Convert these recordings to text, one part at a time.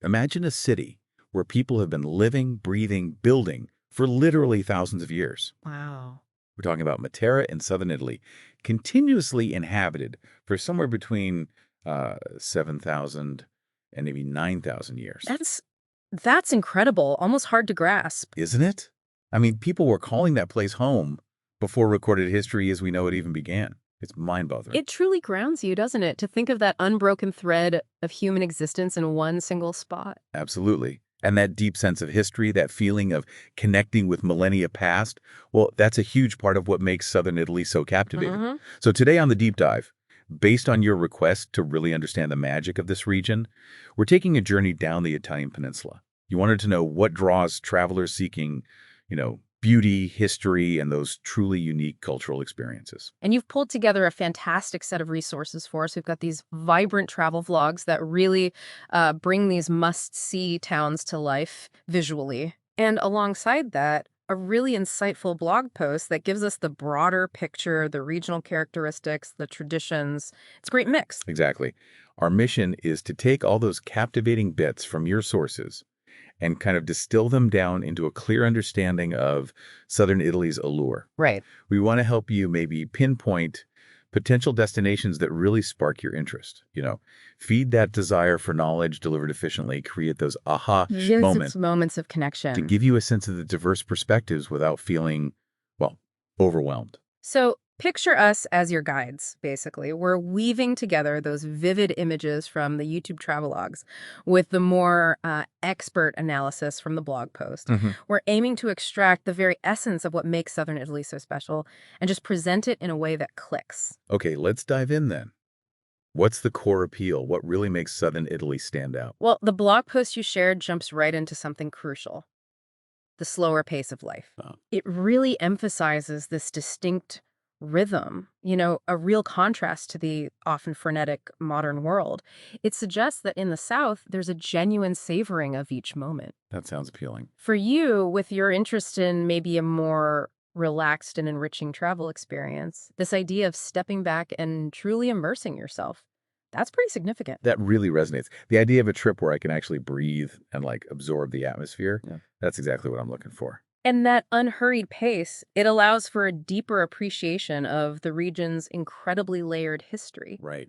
Imagine a city where people have been living, breathing, building for literally thousands of years. Wow. We're talking about Matera in southern Italy, continuously inhabited for somewhere between 7,000 and maybe 9,000 years. That's that's incredible, almost hard to grasp. Isn't it? I mean, people were calling that place home before recorded history as we know it even began. It's mind-boggling. It truly grounds you, doesn't it, to think of that unbroken thread of human existence in one single spot. Absolutely. And that deep sense of history, that feeling of connecting with millennia past, well, that's a huge part of what makes southern Italy so captivating. Hmm. So today on the deep dive, based on your request to really understand the magic of this region, we're taking a journey down the Italian peninsula. You wanted to know what draws travelers seeking, beauty, history, and those truly unique cultural experiences. And you've pulled together a fantastic set of resources for us. We've got these vibrant travel vlogs that really bring these must-see towns to life visually. And alongside that, a really insightful blog post that gives us the broader picture, the regional characteristics, the traditions. It's a great mix. Exactly. Our mission is to take all those captivating bits from your sources and kind of distill them down into a clear understanding of southern Italy's allure. Right. We want to help you maybe pinpoint potential destinations that really spark your interest. Feed that desire for knowledge delivered efficiently, create those aha Yes, it's moments moments of to connection. give you a sense of the diverse perspectives without feeling, well, overwhelmed. So picture us as your guides, basically. We're weaving together those vivid images from the YouTube travelogues with the more expert analysis from the blog post. Mhm. We're aiming to extract the very essence of what makes Southern Italy so special and just present it in a way that clicks. Okay, let's dive in then. What's the core appeal? What really makes southern Italy stand out? Well, the blog post you shared jumps right into something crucial: the slower pace of life. Uh, It really emphasizes this distinct rhythm, a real contrast to the often frenetic modern world. It suggests that in the South, there's a genuine savoring of each moment. that sounds appealing. For you, with your interest in maybe a more relaxed and enriching travel experience, this idea of stepping back and truly immersing yourself, that's pretty significant. That really resonates. The idea of a trip where I can actually breathe and absorb the atmosphere, yeah, that's exactly what I'm looking for. And that unhurried pace, it allows for a deeper appreciation of the region's incredibly layered history. Right.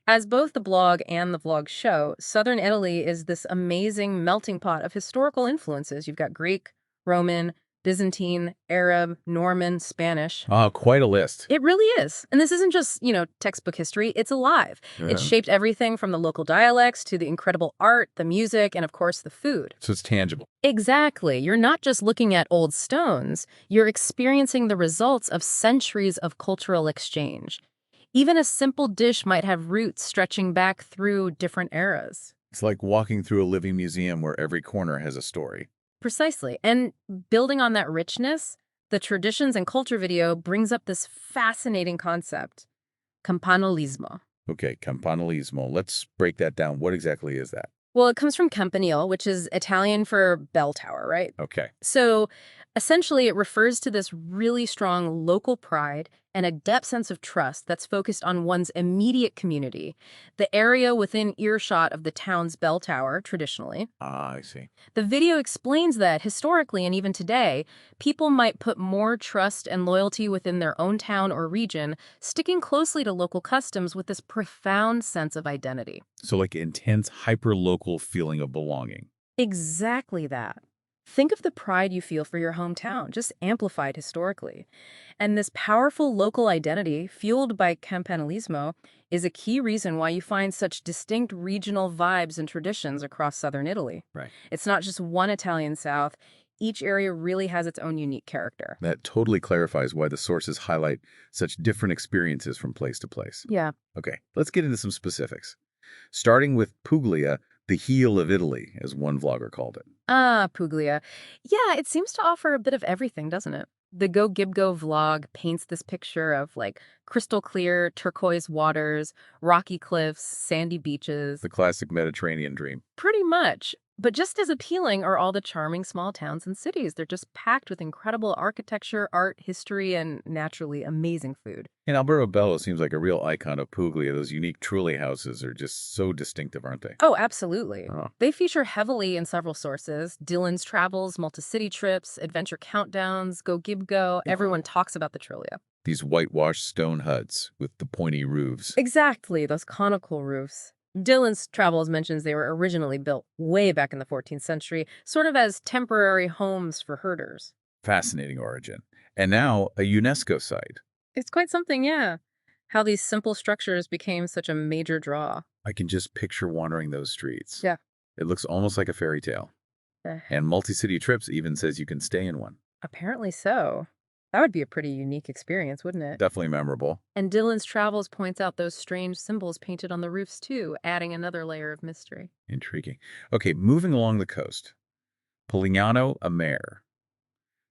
As both the blog and the vlog show, Southern Italy is this amazing melting pot of historical influences. You've got Greek, Roman, Byzantine, Arab, Norman, Spanish. Quite a list. It really is. And this isn't just, textbook history. It's alive. It's Yeah. shaped everything from the local dialects to the incredible art, the music, and of course, the food. So it's tangible. Exactly. You're not just looking at old stones, you're experiencing the results of centuries of cultural exchange. Even a simple dish might have roots stretching back through different eras. It's like walking through a living museum where every corner has a story. Precisely. And building on that richness, the traditions and culture video brings up this fascinating concept: campanilismo. Okay, campanile. Let's break that down. What exactly is that? Well, it comes from campanile, which is Italian for bell tower, right? Okay. So essentially, it refers to this really strong local pride and a depth sense of trust that's focused on one's immediate community, the area within earshot of the town's bell tower, traditionally. I see. The video explains that historically and even today, people might put more trust and loyalty within their own town or region, sticking closely to local customs with this profound sense of identity. So intense, hyper-local feeling of belonging. Exactly that. Think of the pride you feel for your hometown, just amplified historically. And this powerful local identity, fueled by campanilismo, is a key reason why you find such distinct regional vibes and traditions across southern Italy. Right. It's not just one Italian South. Each area really has its own unique character. That totally clarifies why the sources highlight such different experiences from place to place. Yeah. Okay, let's get into some specifics. Starting with Puglia, the heel of Italy, as one vlogger called it. Ah, Puglia. Yeah, it seems to offer a bit of everything, doesn't it? The Go Gibgo vlog paints this picture of crystal clear turquoise waters, rocky cliffs, sandy beaches. The classic Mediterranean dream. Pretty much. But just as appealing are all the charming small towns and cities. They're just packed with incredible architecture, art, history, and naturally amazing food. And Alberto Bello seems like a real icon of Puglia. Those unique Trulli houses are just so distinctive, aren't they? Oh, absolutely. Oh, They feature heavily in several sources. Dylan's travels, multi-city trips, adventure countdowns, Go Gib Go. Everyone wow. talks about the Trillia. These whitewashed stone huts with the pointy roofs. Exactly, those conical roofs. Dylan's travels mentions they were originally built way back in the 14th century, sort of as temporary homes for herders. Fascinating origin. And now a UNESCO site. It's quite something, yeah. How these simple structures became such a major draw. I can just picture wandering those streets. Yeah. It looks almost like a fairy tale. Eh, And Multi-City Trips even says you can stay in one. Apparently so. That would be a pretty unique experience, wouldn't it? Definitely memorable. And Dylan's Travels points out those strange symbols painted on the roofs too, adding another layer of mystery. Intriguing. Okay, moving along the coast. Polignano a Mare.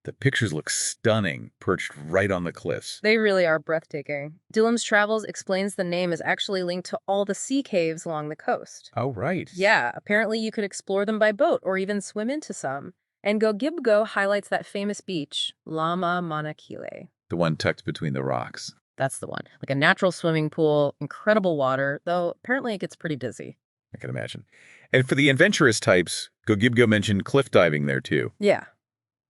The pictures look stunning, perched right on the cliffs. They really are breathtaking. Dylan's Travels explains the name is actually linked to all the sea caves along the coast. Oh, right. Yeah, apparently you could explore them by boat or even swim into some. And Go Gib Go highlights that famous beach, Lama Manakile. The one tucked between the rocks. That's the one. Like a natural swimming pool, incredible water, though apparently it gets pretty dizzy. I can imagine. And for the adventurous types, Gogibgo mentioned cliff diving there too. Yeah,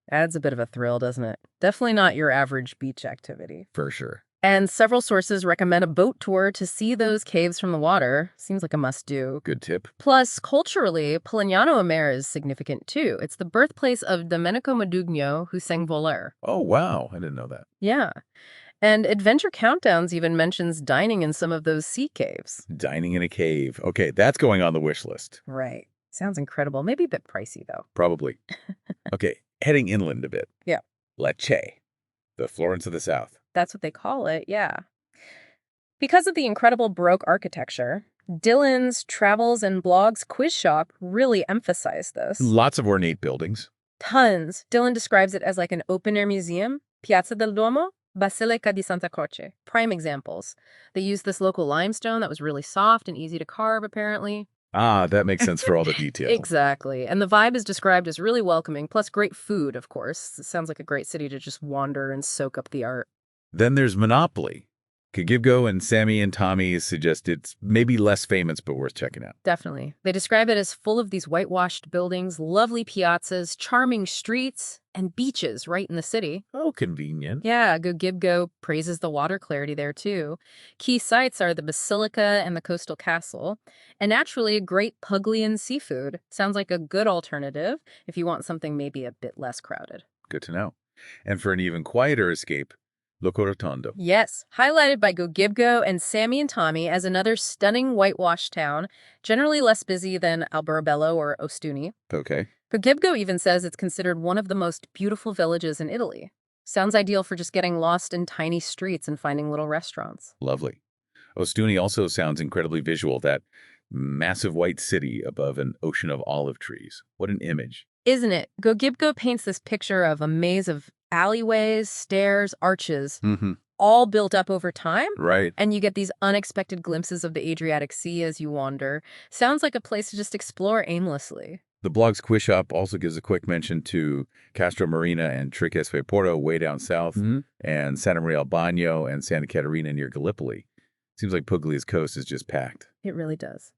adds a bit of a thrill, doesn't it? Definitely not your average beach activity. For sure. And several sources recommend a boat tour to see those caves from the water. Seems like a must-do. Good tip. Plus, culturally, Polignano a Mare is significant too. It's the birthplace of Domenico Modugno, who sang Volare. Oh, wow. I didn't know that. Yeah. And Adventure Countdowns even mentions dining in some of those sea caves. Dining in a cave. Okay, that's going on the wish list. Right. Sounds incredible. Maybe a bit pricey, though. Probably. Okay, heading inland a bit. Yeah. Lecce, the Florence of the South. That's what they call it, yeah. Because of the incredible Baroque architecture, Dylan's Travels and Blogs quiz shop really emphasized this. Lots of ornate buildings. Tons. Dylan describes it as like an open-air museum, Piazza del Duomo, Basilica di Santa Croce. Prime examples. They used this local limestone that was really soft and easy to carve, apparently. Ah, that makes sense for all the details. Exactly. And the vibe is described as really welcoming, plus great food, of course. It sounds like a great city to just wander and soak up the art. Then there's Monopoly. Kagibgo and Sammy and Tommy suggest it's maybe less famous, but worth checking out. Definitely. They describe it as full of these whitewashed buildings, lovely piazzas, charming streets, and beaches right in the city. Oh, convenient. Yeah, Go Gib Go praises the water clarity there too. Key sites are the Basilica and the Coastal Castle, and naturally, great Puglian seafood. Sounds like a good alternative if you want something maybe a bit less crowded. Good to know. And for an even quieter escape, Loco Rotondo. Yes, highlighted by Go Gib Go and Sammy and Tommy as another stunning whitewashed town, generally less busy than Alberobello or Ostuni. Okay. Go Gib Go even says it's considered one of the most beautiful villages in Italy. Sounds ideal for just getting lost in tiny streets and finding little restaurants. Lovely. Ostuni also sounds incredibly visual, that massive white city above an ocean of olive trees. What an image. Isn't it? Go Gib Go paints this picture of a maze of alleyways, stairs, arches, Mm-hmm. all built up over time. Right. And you get these unexpected glimpses of the Adriatic Sea as you wander. Sounds like a place to just explore aimlessly. The blog's quiz shop also gives a quick mention to Castro Marina and Trieste Porto way down south, and Santa Maria al Bagno and Santa Caterina near Gallipoli. Seems like Puglia's coast is just packed. It really does.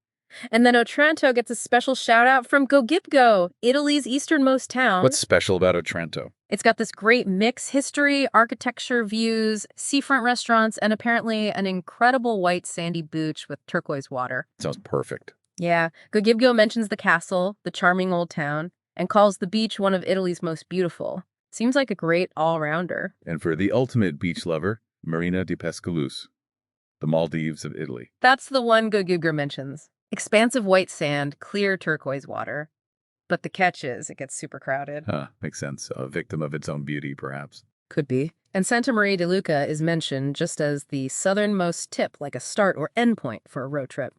And then Otranto gets a special shout out from Go Gib Go, Italy's easternmost town. What's special about Otranto? It's got this great mix: history, architecture, views, seafront restaurants, and apparently an incredible white sandy beach with turquoise water. Sounds perfect. Yeah, Go Gib Go mentions the castle, the charming old town, and calls the beach one of Italy's most beautiful. Seems like a great all-rounder. And for the ultimate beach lover, Marina di Pescolus, the Maldives of Italy. That's the one Go Gib Go mentions. Expansive white sand, clear turquoise water. But the catch is, it gets super crowded. Makes sense. A victim of its own beauty, perhaps. Could be. And Santa Maria de Luca is mentioned just as the southernmost tip, like a start or end point for a road trip.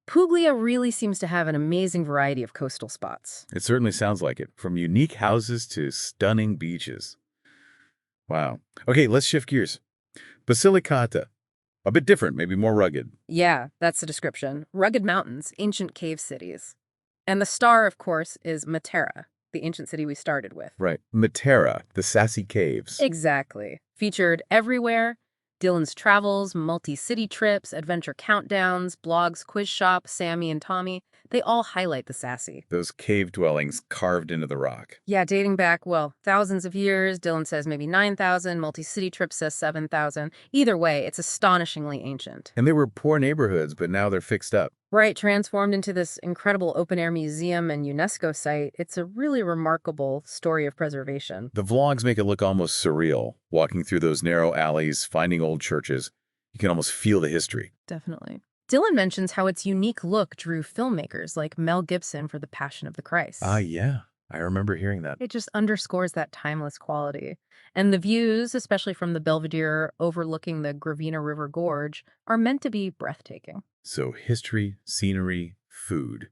Puglia really seems to have an amazing variety of coastal spots. It certainly sounds like it, from unique houses to stunning beaches. Wow. Okay, let's shift gears. Basilicata. A bit different, maybe more rugged. Yeah, that's the description. Rugged mountains, ancient cave cities. And the star, of course, is Matera, the ancient city we started with. Right. Matera, the sassy caves. Exactly. Featured everywhere. Dylan's travels, multi-city trips, adventure countdowns, blogs, quiz shop, Sammy and Tommy, they all highlight the sassy. Those cave dwellings carved into the rock. Yeah, dating back, well, thousands of years. Dylan says maybe 9,000, multi-city trip says 7,000. Either way, it's astonishingly ancient. And they were poor neighborhoods, but now they're fixed up. Right, transformed into this incredible open-air museum and UNESCO site. It's a really remarkable story of preservation. The vlogs make it look almost surreal. Walking through those narrow alleys, finding old churches, you can almost feel the history. Definitely. Dylan mentions how its unique look drew filmmakers like Mel Gibson for The Passion of the Christ. Yeah. I remember hearing that. It just underscores that timeless quality. And the views, especially from the Belvedere overlooking the Gravina River Gorge, are meant to be breathtaking. So history, scenery, food.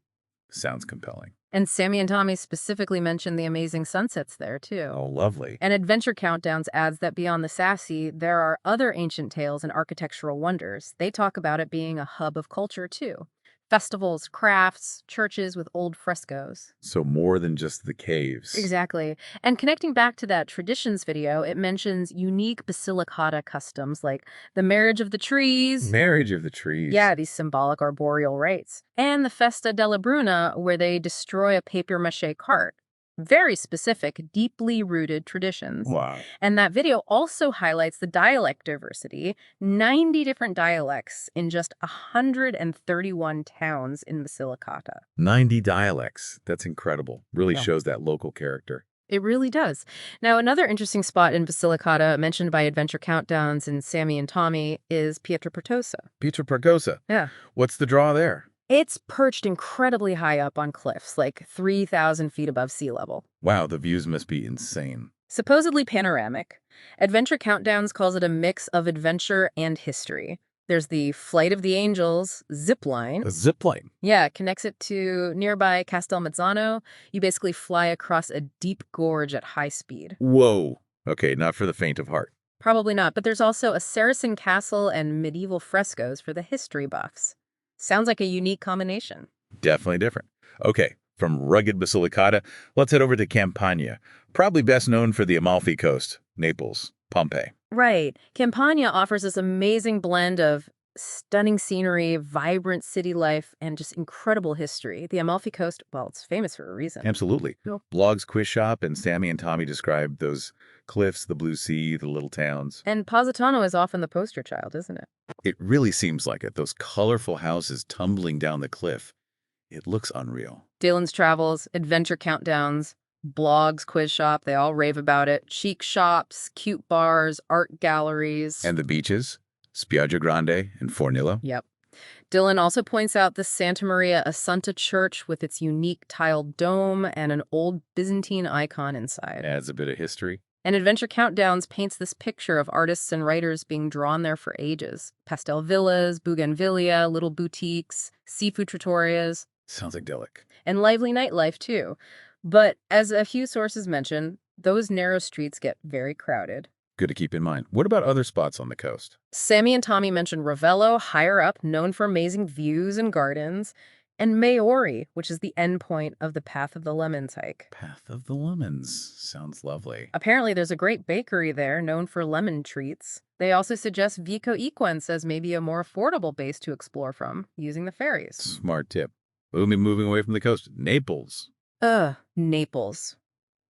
Sounds compelling. And Sammy and Tommy specifically mention the amazing sunsets there, too. Oh, lovely. And Adventure Countdowns adds that beyond the sassy, there are other ancient tales and architectural wonders. They talk about it being a hub of culture, too. Festivals, crafts, churches with old frescoes. So more than just the caves. Exactly. And connecting back to that traditions video, it mentions unique Basilicata customs like the marriage of the trees. Marriage of the trees. Yeah, these symbolic arboreal rites. And the Festa della Bruna, where they destroy a papier-mâché cart. Very specific, deeply rooted traditions. Wow. And that video also highlights the dialect diversity, 90 different dialects in just 131 towns in Basilicata. 90 dialects. That's incredible. Really Yeah. shows that local character. It really does. Now, another interesting spot in Basilicata mentioned by Adventure Countdowns and Sammy and Tommy is Pietropertosa. Pietra Pragosa. Yeah. What's the draw there? It's perched incredibly high up on cliffs, like 3,000 feet above sea level. Wow, the views must be insane. Supposedly panoramic, Adventure Countdowns calls it a mix of adventure and history. There's the Flight of the Angels zip line. A zip line. Yeah, it connects it to nearby Castelmazzano. You basically fly across a deep gorge at high speed. Whoa. Okay, not for the faint of heart. Probably not, but there's also a Saracen castle and medieval frescoes for the history buffs. Sounds like a unique combination. Definitely different. Okay, from rugged Basilicata, let's head over to Campania, probably best known for the Amalfi Coast, Naples, Pompeii. Right. Campania offers this amazing blend of stunning scenery, vibrant city life, and just incredible history. The Amalfi Coast, well, it's famous for a reason. Absolutely. Yep. Blogs Quiz Shop and Sammy and Tommy describe those cliffs, the blue sea, the little towns. And Positano is often the poster child, isn't it? It really seems like it. Those colorful houses tumbling down the cliff. It looks unreal. Dylan's Travels, Adventure Countdowns, blogs, quiz shop, they all rave about it. Chic shops, cute bars, art galleries. And the beaches, Spiaggia Grande and Fornillo. Yep. Dylan also points out the Santa Maria Assunta Church with its unique tiled dome and an old Byzantine icon inside. Adds a bit of history. And Adventure Countdowns paints this picture of artists and writers being drawn there for ages. Pastel villas, bougainvillea, little boutiques, seafood trattorias. Sounds idyllic. And lively nightlife, too. But as a few sources mention, those narrow streets get very crowded. Good to keep in mind. What about other spots on the coast? Sammy and Tommy mentioned Ravello, higher up, known for amazing views and gardens, and Maori, which is the endpoint of the Path of the Lemons hike. Path of the Lemons. Sounds lovely. Apparently, there's a great bakery there known for lemon treats. They also suggest Vico Equens as maybe a more affordable base to explore from, using the ferries. Smart tip. We'll be moving away from the coast. Naples. Naples.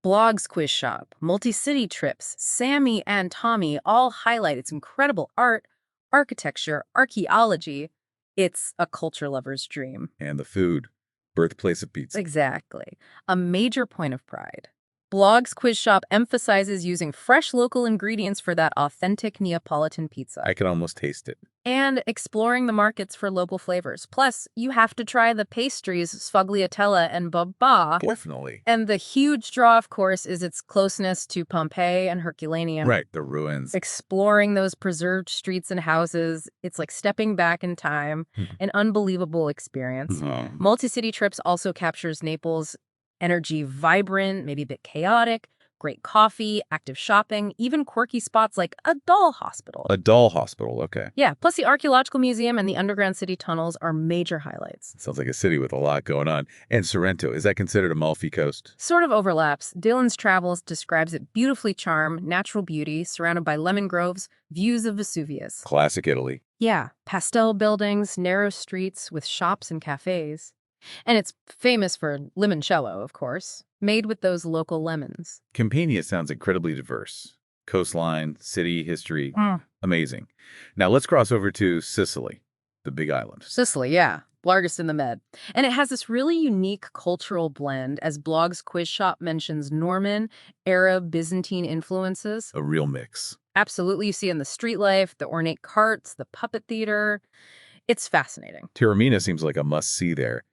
Blogs Quiz Shop, multi-city trips, Sammy and Tommy all highlight its incredible art, architecture, archaeology. It's a culture lover's dream. And the food. Birthplace of pizza. Exactly. A major point of pride. Blogs Quiz Shop emphasizes using fresh local ingredients for that authentic Neapolitan pizza. I can almost taste it. And exploring the markets for local flavors. Plus, you have to try the pastries, sfogliatella and babà. Definitely. And the huge draw, of course, is its closeness to Pompeii and Herculaneum. Right, the ruins. Exploring those preserved streets and houses, it's like stepping back in time. An unbelievable experience. Multi-city trips also captures Naples' energy, vibrant, maybe a bit chaotic, Great coffee, active shopping, even quirky spots like a doll hospital. A doll hospital, okay. Yeah, plus the archaeological museum and the underground city tunnels are major highlights. Sounds like a city with a lot going on. And Sorrento, is that considered Amalfi Coast? Sort of overlaps. Dylan's Travels describes it beautifully charmed, natural beauty, surrounded by lemon groves, views of Vesuvius. Classic Italy. Yeah, pastel buildings, narrow streets with shops and cafes. And it's famous for limoncello, of course, made with those local lemons. Campania sounds incredibly diverse. Coastline, city, history, Mm. amazing. Now let's cross over to Sicily, the big island. Sicily, yeah. Largest in the Med. And it has this really unique cultural blend, as Blog's quiz shop mentions Norman, Arab, Byzantine influences. A real mix. Absolutely, you see in the street life, the ornate carts, the puppet theater. It's fascinating. Taormina seems like a must-see there.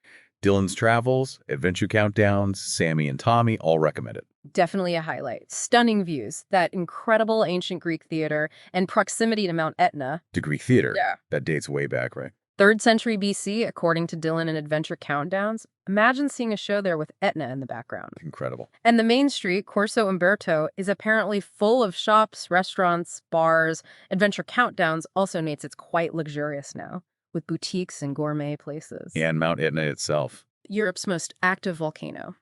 Dylan's Travels, Adventure Countdowns, Sammy and Tommy all recommend it. Definitely a highlight. Stunning views, that incredible ancient Greek theater, and proximity to Mount Etna. To Greek theater. Yeah. That dates way back, right? 3rd century BC, according to Dylan and Adventure Countdowns. Imagine seeing a show there with Etna in the background. Incredible. And the main street, Corso Umberto, is apparently full of shops, restaurants, bars. Adventure Countdowns also notes it's quite luxurious now, with boutiques and gourmet places. And Mount Etna itself. Europe's most active volcano.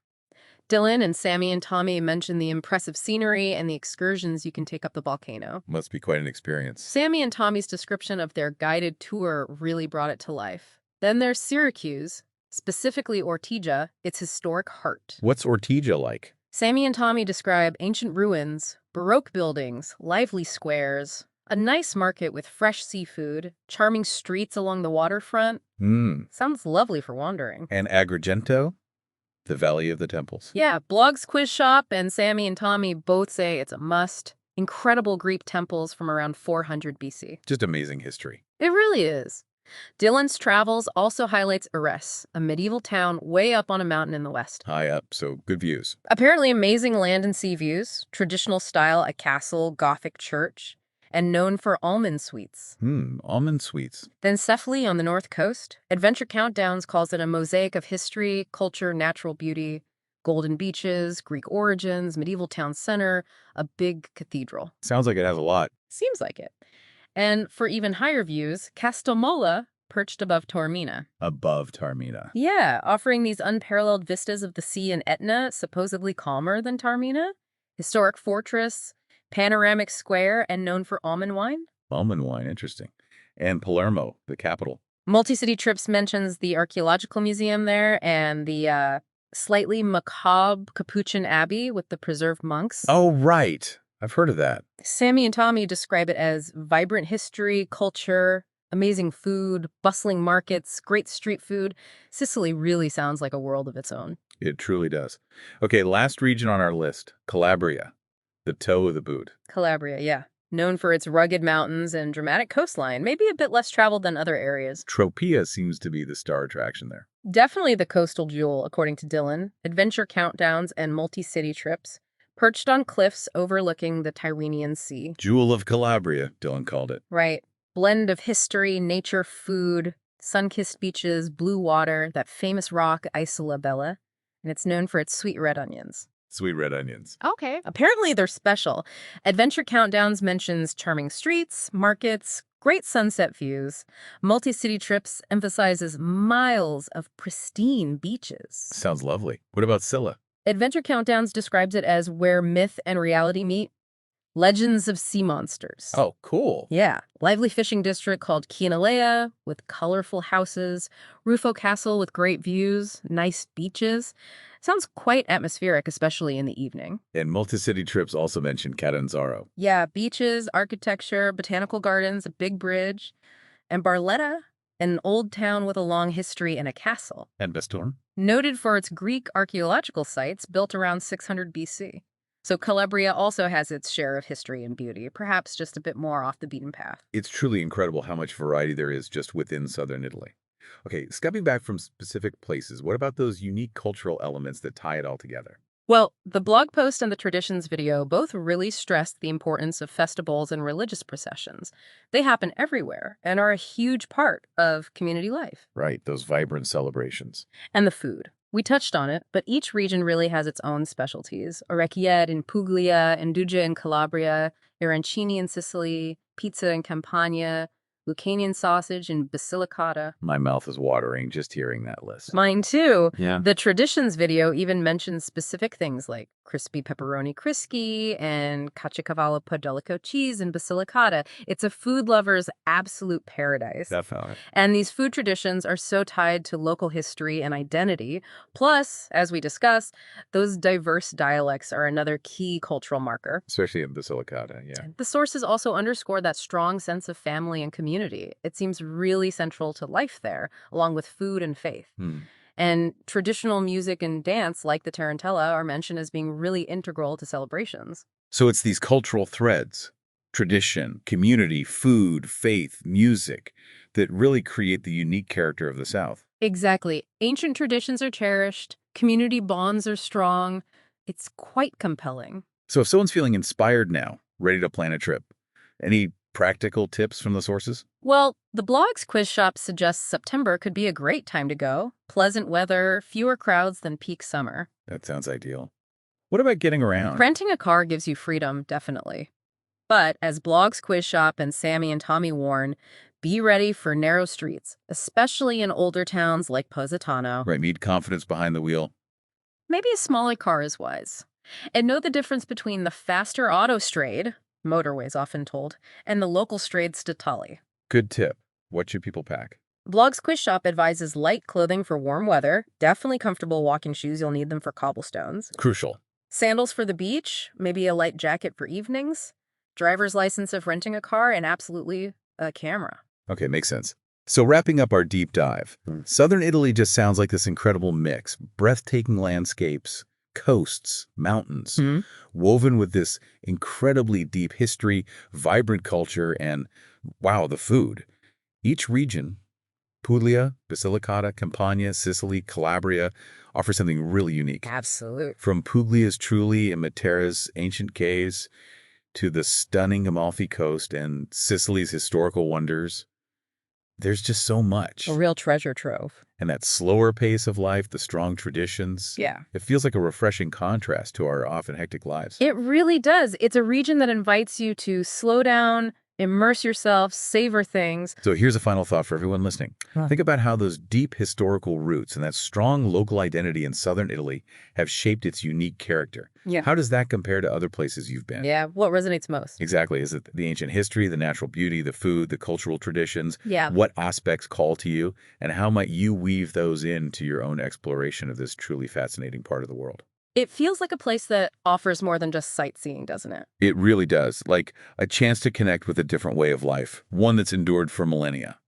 Dylan and Sammy and Tommy mention the impressive scenery and the excursions you can take up the volcano. Must be quite an experience. Sammy and Tommy's description of their guided tour really brought it to life. Then there's Syracuse, specifically Ortigia, its historic heart. What's Ortigia like? Sammy and Tommy describe ancient ruins, Baroque buildings, lively squares, a nice market with fresh seafood, charming streets along the waterfront. Sounds lovely for wandering. And Agrigento? The Valley of the Temples. Yeah, Blog's quiz shop and Sammy and Tommy both say it's a must. Incredible Greek temples from around 400 BC. Just amazing history. It really is. Dylan's Travels also highlights Arres, a medieval town way up on a mountain in the west. High up, so good views. Apparently amazing land and sea views, traditional style, a castle, Gothic church, and known for almond sweets. Almond sweets. Then Cephala on the north coast. Adventure Countdowns calls it a mosaic of history, culture, natural beauty, golden beaches, Greek origins, medieval town center, a big cathedral. Sounds like it has a lot. Seems like it. And for even higher views, Castelmola, perched above Taormina. Above Taormina. Yeah, offering these unparalleled vistas of the sea and Etna, supposedly calmer than Taormina. Historic fortress, panoramic square, and known for almond wine. Almond wine, interesting. And Palermo, the capital. Multi-City Trips mentions the archaeological museum there and the slightly macabre Capuchin Abbey with the preserved monks. Oh, right. I've heard of that. Sammy and Tommy describe it as vibrant history, culture, amazing food, bustling markets, great street food. Sicily really sounds like a world of its own. It truly does. Okay, last region on our list, Calabria, the toe of the boot. Calabria, yeah. Known for its rugged mountains and dramatic coastline, maybe a bit less traveled than other areas. Tropea seems to be the star attraction there. Definitely the coastal jewel, according to Dylan. Adventure Countdowns and multi-city trips. Perched on cliffs overlooking the Tyrrhenian Sea. Jewel of Calabria, Dylan called it. Right. Blend of history, nature, food, sun-kissed beaches, blue water, that famous rock, Isola Bella. And it's known for its sweet red onions. Sweet red onions. Okay. Apparently they're special. Adventure Countdowns mentions charming streets, markets, great sunset views. Multi-city trips emphasizes miles of pristine beaches. Sounds lovely. What about Scylla? Adventure Countdowns describes it as where myth and reality meet. Legends of sea monsters. Oh, cool. Yeah. Lively fishing district called Kianalea with colorful houses. Rufo Castle with great views. Nice beaches. Sounds quite atmospheric, especially in the evening. And multi-city trips also mention Catanzaro. Yeah, beaches, architecture, botanical gardens, a big bridge. And Barletta, an old town with a long history and a castle. And Bestorm. Noted for its Greek archaeological sites built around 600 BC. So Calabria also has its share of history and beauty, perhaps just a bit more off the beaten path. It's truly incredible how much variety there is just within southern Italy. Okay, stepping back from specific places, what about those unique cultural elements that tie it all together? Well, the blog post and the traditions video both really stressed the importance of festivals and religious processions. They happen everywhere and are a huge part of community life. Right, those vibrant celebrations. And the food. We touched on it, but each region really has its own specialties. Orecchiette in Puglia, Induja in Calabria, arancini in Sicily, pizza in Campania, Lucanian sausage in Basilicata. My mouth is watering just hearing that list. Mine too. Yeah. The traditions video even mentions specific things like crispy pepperoni crisci and caciocavallo podolico cheese in Basilicata. It's a food lover's absolute paradise. Definitely. And these food traditions are so tied to local history and identity. Plus, as we discussed, those diverse dialects are another key cultural marker. Especially in Basilicata, yeah. The sources also underscore that strong sense of family and community. It seems really central to life there, along with food and faith. And traditional music and dance, like the tarantella, are mentioned as being really integral to celebrations. So it's these cultural threads, tradition, community, food, faith, music, that really create the unique character of the South. Exactly. Ancient traditions are cherished, community bonds are strong. It's quite compelling. So if someone's feeling inspired now, ready to plan a trip, any practical tips from the sources? Well, the blog's quiz shop suggests September could be a great time to go. Pleasant weather, fewer crowds than peak summer. That sounds ideal. What about getting around? Renting a car gives you freedom, definitely. But as Blog's Quiz Shop and Sammy and Tommy warn, be ready for narrow streets, especially in older towns like Positano. Right, need confidence behind the wheel. Maybe a smaller car is wise. And know the difference between the faster autostrade, motorways often told, and the local strade statali. Good tip. What should people pack? Blog's Quiz Shop advises light clothing for warm weather, definitely comfortable walking shoes, you'll need them for cobblestones. Crucial. Sandals for the beach, maybe a light jacket for evenings, driver's license if renting a car, and absolutely a camera. Okay, makes sense. So wrapping up our deep dive, Southern Italy just sounds like this incredible mix. Breathtaking landscapes, coasts, mountains, woven with this incredibly deep history, vibrant culture, and, wow, the food. Each region, Puglia, Basilicata, Campania, Sicily, Calabria, offers something really unique. Absolutely. From Puglia's Trulli and Matera's ancient caves to the stunning Amalfi coast and Sicily's historical wonders, there's just so much. A real treasure trove. And that slower pace of life, the strong traditions. Yeah. It feels like a refreshing contrast to our often hectic lives. It really does. It's a region that invites you to slow down, immerse yourself, savor things. So here's a final thought for everyone listening. Think about how those deep historical roots and that strong local identity in Southern Italy have shaped its unique character. Yeah. How does that compare to other places you've been? Yeah, what resonates most? Exactly. Is it the ancient history, the natural beauty, the food, the cultural traditions? Yeah. What aspects call to you, and how might you weave those into your own exploration of this truly fascinating part of the world? It feels like a place that offers more than just sightseeing, doesn't it? It really does. Like a chance to connect with a different way of life, one that's endured for millennia.